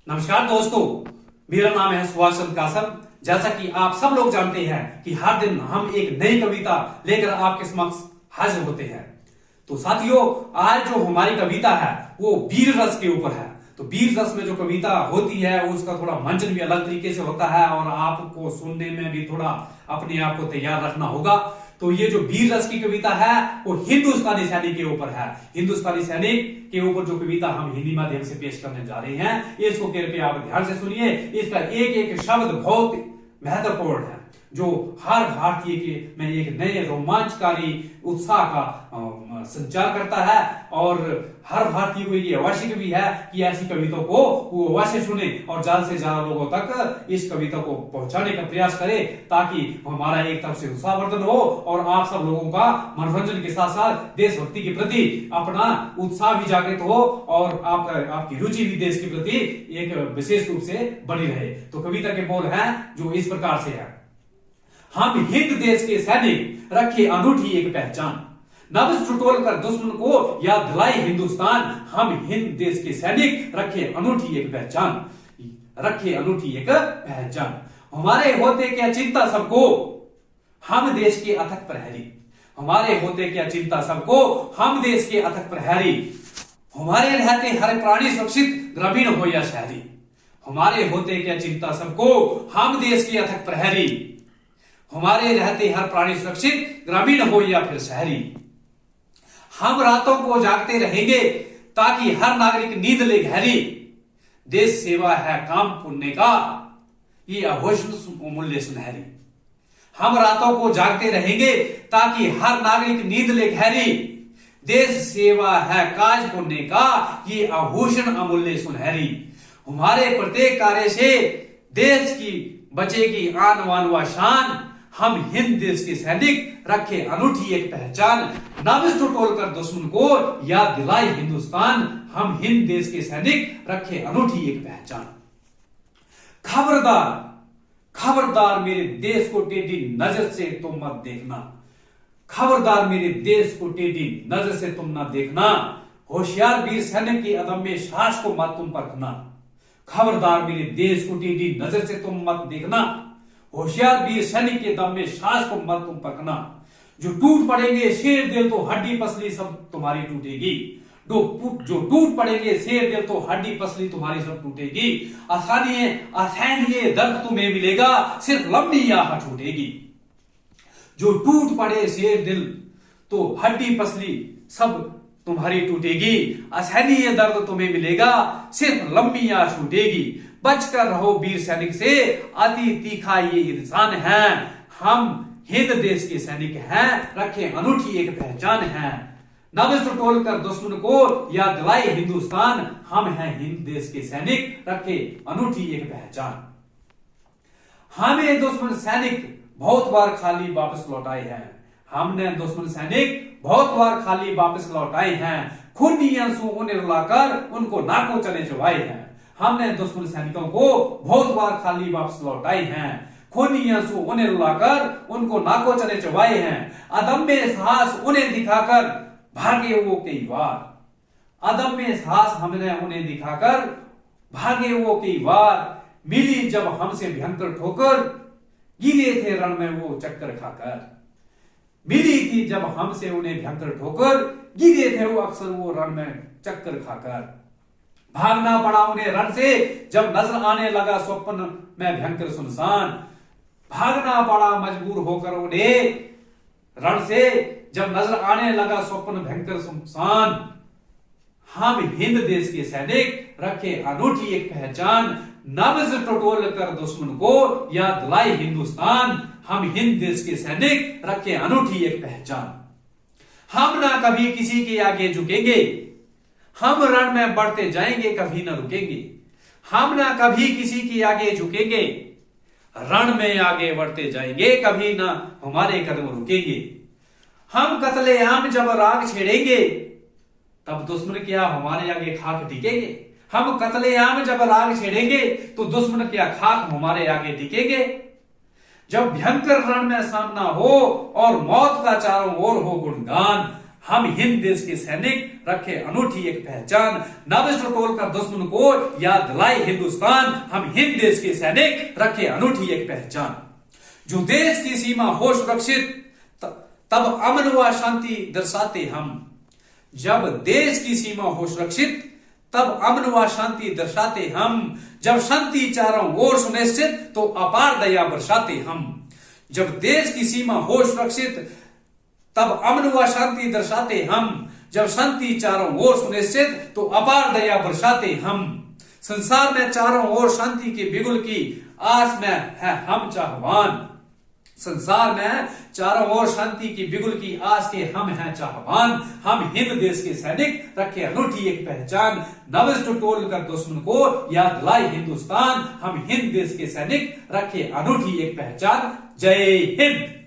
नमस्कार दोस्तों, मेरा नाम है सुभाष चंद्र कासम। जैसा कि आप सब लोग जानते हैं कि हर दिन हम एक नई कविता लेकर आपके समक्ष हाजिर होते हैं। तो साथियों, आज जो हमारी कविता है वो वीर रस के ऊपर है। तो वीर रस में जो कविता होती है उसका थोड़ा मंचन भी अलग तरीके से होता है और आपको सुनने में भी थोड़ा अपने आप को तैयार रखना होगा। तो ये जो वीर रस की कविता है वो हिंदुस्तानी सैनिक के ऊपर है। हिंदुस्तानी सैनिक के ऊपर जो कविता हम हिंदी माध्यम से पेश करने जा रहे हैं, इसको कृपया आप ध्यान से सुनिए। इसका एक एक शब्द बहुत महत्वपूर्ण है, जो हर भारतीय के में एक नए रोमांचकारी उत्साह का संचार करता है और हर भारतीय को ये आवश्यक भी है कि ऐसी कविता को वो अवश्य सुने और ज्यादा से ज्यादा लोगों तक इस कविता को पहुंचाने का प्रयास करे, ताकि हमारा एक तरफ से उत्साहवर्धन हो और आप सब लोगों का मनोरंजन के साथ साथ देशभक्ति के प्रति अपना उत्साह भी जागृत हो और आपकी रुचि भी देश के प्रति एक विशेष रूप से बनी रहे। तो कविता के बोल हैं जो इस प्रकार से है। हम हिंद देश के सैनिक रखे अनूठी एक पहचान, नब्ज टटोल कर दुश्मन को याद दिलाई हिंदुस्तान। हम हिंद देश के सैनिक रखे अनूठी एक पहचान, रखे अनूठी एक पहचान। हमारे होते क्या चिंता सबको, हम देश के अथक प्रहरी। हमारे होते क्या चिंता सबको, हम देश के अथक प्रहरी। हमारे रहते हर प्राणी सुरक्षित, ग्रामीण हो या शहरी। हमारे होते क्या चिंता सबको, हम देश के अथक प्रहरी। हमारे रहते हर प्राणी सुरक्षित, ग्रामीण हो या फिर शहरी। हम रातों को जागते रहेंगे ताकि हर नागरिक नींद ले गहरी। देश सेवा है काम पुण्य का, ये अघोषण मूल्य सुनहरी। हम रातों को जागते रहेंगे ताकि हर नागरिक नींद ले गहरी। देश सेवा है काज पुण्य का, ये आभूषण अमूल्य सुनहरी। हमारे प्रत्येक कार्य से देश की बचेगी आन वान व शान। हम हिंद देश के सैनिक रखे अनूठी एक पहचान, नब्ज टटोल कर दुश्मन को याद दिलाई हिंदुस्तान। हम हिंद देश के सैनिक रखे अनूठी एक पहचान। खबरदार खबरदार मेरे देश को टेढ़ी नजर से तुम मत देखना। खबरदार मेरे देश को टेढ़ी नजर से तुम न देखना। होशियार वीर सैनिक की अदम्य साहस को मत तुम परखना। खबरदार मेरे देश को टेढ़ी नजर से तुम मत देखना। होशियार वीर सैनिक के दम में सांस को मत तुम पकना। जो टूट पड़ेंगे शेर दिल तो हड्डी पसली सब तुम्हारी टूटेगी। जो टूट पड़ेंगे शेर दिल तो हड्डी पसली तुम्हारी सब टूटेगी। आसानी ये दर्द तुम्हें मिलेगा, सिर्फ लंबी आह छूटेगी। जो टूट पड़े शेर दिल तो हड्डी पसली सब तुम्हारी टूटेगी। आसानी ये दर्द तुम्हें मिलेगा, सिर्फ लंबी आह छूटेगी। बचकर रहो वीर सैनिक से, अति तीखा ये इंसान है। हम हिंद देश के सैनिक हैं, रखे अनूठी एक पहचान है। नब्ज टटोल कर दुश्मन को याद दिलाई हिंदुस्तान। हम हैं हिंद देश के सैनिक, रखे अनूठी एक पहचान। हमें दुश्मन सैनिक बहुत बार खाली वापस लौटाए हैं। हमने दुश्मन सैनिक बहुत बार खाली वापस लौटाए हैं। खूनी आंसू उन्हें रुलाकर उनको नाकों चले चबाए हैं। हमने दुश्मन सैनिकों को बहुत बार खाली वापस लौटाए हैं। खूनी आंसू उन्हें रुलाकर उनको नाकों चले चबाए हैं। अदम्य साहस उन्हें दिखाकर भागे वो कई बार। अदम्य साहस हमने उन्हें दिखाकर भागे वो कई बार। मिली जब हमसे भयंकर ठोकर, गिरे थे रण में वो चक्कर खाकर। मिली थी जब हमसे उन्हें भयंकर ठोकर, गिरे थे वो अक्सर वो रण में चक्कर खाकर। भागना पड़ा उन्हें रण से जब नजर आने लगा स्वप्न में भयंकर सुनसान। भागना पड़ा मजबूर होकर उन्हें रण से जब नजर आने लगा स्वप्न भयंकर सुनसान। हम हिंद देश के सैनिक रखे अनूठी एक पहचान, नब्ज टटोल कर दुश्मन को याद दिलाई हिंदुस्तान। हम हिंद देश के सैनिक रखे अनूठी एक पहचान। हम ना कभी किसी के आगे झुकेंगे, हम रण में बढ़ते जाएंगे कभी न रुकेंगे। हम ना कभी किसी के आगे झुकेंगे, रण में आगे बढ़ते जाएंगे कभी ना हमारे कदम रुकेंगे। हम कत्ले आम जब राग छेड़ेंगे, तब दुश्मन क्या हमारे आगे खाक टिकेंगे। हम कत्ले आम जब राग छेड़ेंगे तो दुश्मन क्या खाक हमारे आगे टिकेंगे। जब भयंकर रण में सामना हो और मौत का चारों ओर हो गुणगान, हम हिंद देश के सैनिक रखे अनूठी एक पहचान। नब्ज टटोल कर दुश्मन को याद दिलाए हिंदुस्तान, हम हिंद देश के सैनिक रखे अनूठी एक पहचान। जो देश की सीमा हो सुरक्षित तब अमन व शांति दर्शाते हम। जब देश की सीमा हो सुरक्षित तब अमन व शांति दर्शाते हम। जब शांति चारों ओर सुनिश्चित तो अपार दया बरसाते हम। जब देश की सीमा हो सुरक्षित तब अमन व शांति दर्शाते हम। जब शांति चारों ओर सुनिश्चित तो अपार दया बरसाते हम। संसार में चारों ओर शांति के बिगुल की आस में है हम चाहवान। संसार में चारों ओर शांति की बिगुल की आस के हम हैं चाहवान। हम हिंद देश के सैनिक रखे अनूठी एक पहचान। नब्ज टटोल कर दुश्मन को याद दिलाए हिंदुस्तान, हम हिंद देश के सैनिक रखे अनूठी एक पहचान। जय हिंद।